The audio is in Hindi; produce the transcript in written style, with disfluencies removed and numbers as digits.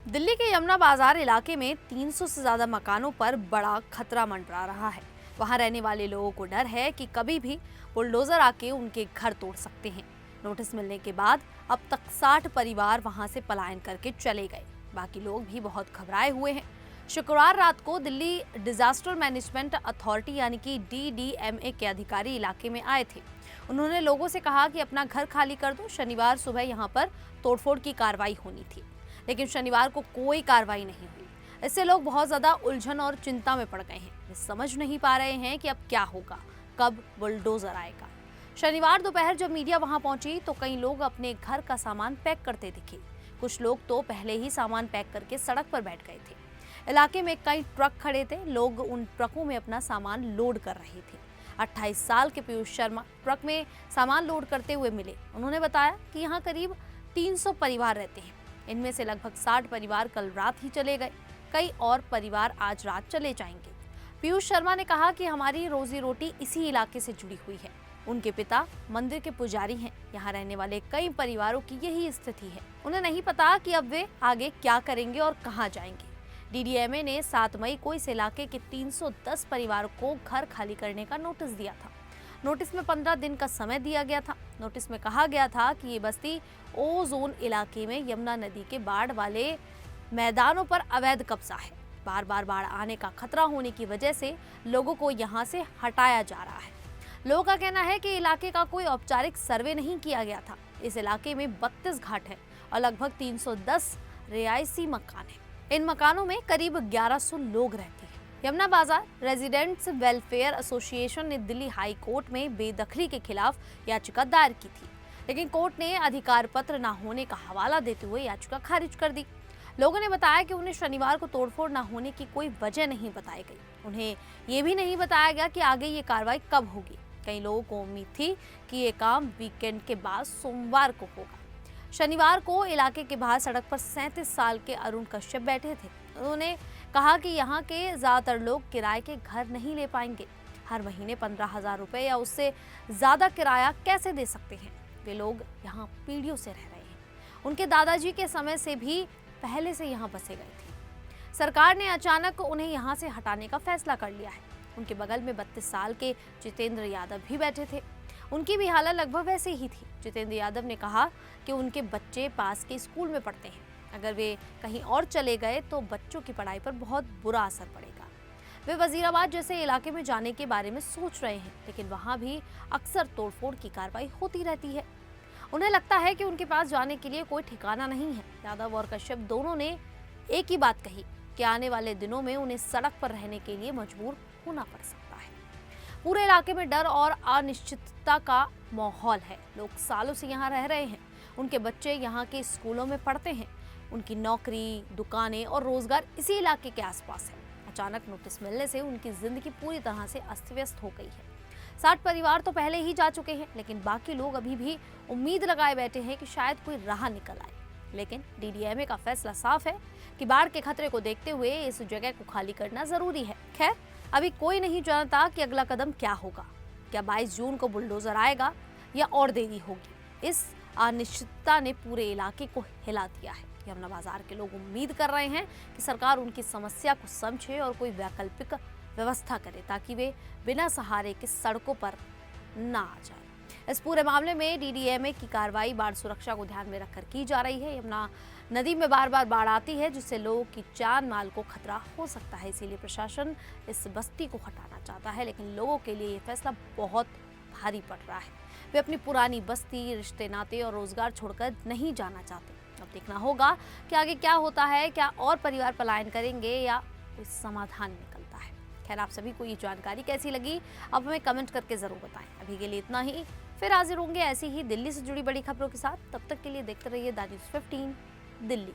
दिल्ली के यमुना बाजार इलाके में 300 से ज्यादा मकानों पर बड़ा खतरा मंडरा रहा है। वहां रहने वाले लोगों को डर है कि कभी भी बुलडोजर आके उनके घर तोड़ सकते हैं। नोटिस मिलने के बाद अब तक 60 परिवार वहां से पलायन करके चले गए। बाकी लोग भी बहुत घबराए हुए हैं। शुक्रवार रात को दिल्ली डिजास्टर मैनेजमेंट अथॉरिटी यानी कि DDMA के अधिकारी इलाके में आए थे। उन्होंने लोगों से कहा कि अपना घर खाली कर दो। शनिवार सुबह यहां पर तोड़फोड़ की कार्रवाई होनी थी, लेकिन शनिवार को कोई कार्रवाई नहीं हुई। इससे लोग बहुत ज्यादा उलझन और चिंता में पड़ गए हैं। वे समझ नहीं पा रहे हैं कि अब क्या होगा, कब बुलडोजर आएगा। शनिवार दोपहर जब मीडिया वहां पहुंची तो कई लोग अपने घर का सामान पैक करते दिखे। कुछ लोग तो पहले ही सामान पैक करके सड़क पर बैठ गए थे। इलाके में कई ट्रक खड़े थे। लोग उन ट्रकों में अपना सामान लोड कर रहे थे। 28 साल के पीयूष शर्मा ट्रक में सामान लोड करते हुए मिले। उन्होंने बताया कि यहाँ करीब 300 परिवार रहते हैं। इनमें से लगभग 60 परिवार कल रात ही चले गए। कई और परिवार आज रात चले जाएंगे। पीयूष शर्मा ने कहा कि हमारी रोजी रोटी इसी इलाके से जुड़ी हुई है। उनके पिता मंदिर के पुजारी हैं। यहाँ रहने वाले कई परिवारों की यही स्थिति है। उन्हें नहीं पता कि अब वे आगे क्या करेंगे और कहाँ जाएंगे। DDMA ने 7 मई को इस इलाके के 310 परिवारों को घर खाली करने का नोटिस दिया था। नोटिस में 15 दिन का समय दिया गया था। नोटिस में कहा गया था कि ये बस्ती ओ जोन इलाके में यमुना नदी के बाढ़ वाले मैदानों पर अवैध कब्जा है। बार बार बाढ़ आने का खतरा होने की वजह से लोगों को यहाँ से हटाया जा रहा है। लोगों का कहना है कि इलाके का कोई औपचारिक सर्वे नहीं किया गया था। इस इलाके में 32 घाट है और लगभग 310 रिहायशी मकान है। इन मकानों में करीब 1100 लोग रहते हैं। यमुना बाजार रेजिडेंट्स वेलफेयर एसोसिएशन ने दिल्ली हाई कोर्ट में बेदखली के खिलाफ याचिका दायर की थी, लेकिन कोर्ट ने अधिकार पत्र न होने का हवाला देते हुए याचिका खारिज कर दी। लोगों ने बताया कि उन्हें शनिवार को तोड़फोड़ न होने की कोई वजह नहीं बताई गई। उन्हें ये भी नहीं बताया गया कि आगे ये कार्रवाई कब होगी। कई लोगों को उम्मीद थी कि ये काम वीकेंड के बाद सोमवार को होगा। शनिवार को इलाके के बाहर सड़क पर 37 साल के अरुण कश्यप बैठे थे। उन्होंने कहा कि यहाँ के ज्यादातर लोग किराए के घर नहीं ले पाएंगे। हर महीने 15,000 रुपए या उससे ज्यादा किराया कैसे दे सकते हैं। वे लोग यहाँ पीढ़ियों से रह रहे हैं। उनके दादाजी के समय से भी पहले से यहाँ बसे गए थे। सरकार ने अचानक उन्हें यहाँ से हटाने का फैसला कर लिया है। उनके बगल में 32 साल के जितेंद्र यादव भी बैठे थे। उनकी भी हालत लगभग वैसे ही थी। जितेंद्र यादव ने कहा कि उनके बच्चे पास के स्कूल में पढ़ते हैं। अगर वे कहीं और चले गए तो बच्चों की पढ़ाई पर बहुत बुरा असर पड़ेगा। वे वजीराबाद जैसे इलाके में जाने के बारे में सोच रहे हैं, लेकिन वहां भी अक्सर तोड़फोड़ की कार्रवाई होती रहती है। उन्हें लगता है कि उनके पास जाने के लिए कोई ठिकाना नहीं है। यादव और कश्यप दोनों ने एक ही बात कही कि आने वाले दिनों में उन्हें सड़क पर रहने के लिए मजबूर होना पड़ सकता है। पूरे इलाके में डर और अनिश्चितता का माहौल है। लोग सालों से यहाँ रह रहे हैं। उनके बच्चे यहाँ के स्कूलों में पढ़ते हैं। उनकी नौकरी, दुकानें और रोजगार इसी इलाके के आसपास है। अचानक नोटिस मिलने से उनकी जिंदगी पूरी तरह से अस्त व्यस्त हो गई है। 60 परिवार तो पहले ही जा चुके हैं, लेकिन बाकी लोग अभी भी उम्मीद लगाए बैठे हैं कि शायद कोई राह निकल आए। लेकिन DDMA का फैसला साफ है कि बाढ़ के खतरे को देखते हुए इस जगह को खाली करना जरूरी है। खैर, अभी कोई नहीं जानता कि अगला कदम क्या होगा। क्या 22 जून को बुलडोजर आएगा या और देरी होगी। इस अनिश्चितता ने पूरे इलाके को हिला दिया है। यमुना बाजार के लोग उम्मीद कर रहे हैं कि सरकार उनकी समस्या को समझे और कोई वैकल्पिक व्यवस्था करे, ताकि वे बिना सहारे के सड़कों पर ना आ जाए। इस पूरे मामले में DDMA की कार्रवाई बाढ़ सुरक्षा को ध्यान में रखकर की जा रही है। यमुना नदी में बार बार बाढ़ आती है, जिससे लोगों की जान माल को खतरा हो सकता है। इसीलिए प्रशासन इस बस्ती को हटाना चाहता है, लेकिन लोगों के लिए ये फैसला बहुत भारी पड़ रहा है। वे अपनी पुरानी बस्ती, रिश्ते नाते और रोजगार छोड़कर नहीं जाना चाहते। अब देखना होगा कि आगे क्या होता है। क्या और परिवार पलायन करेंगे या कोई समाधान निकलता है। खैर, आप सभी को ये जानकारी कैसी लगी, आप हमें कमेंट करके जरूर बताएं। अभी के लिए इतना ही। फिर हाजिर होंगे ऐसी ही दिल्ली से जुड़ी बड़ी खबरों के साथ। तब तक के लिए देखते रहिए द न्यूज़ 15 दिल्ली।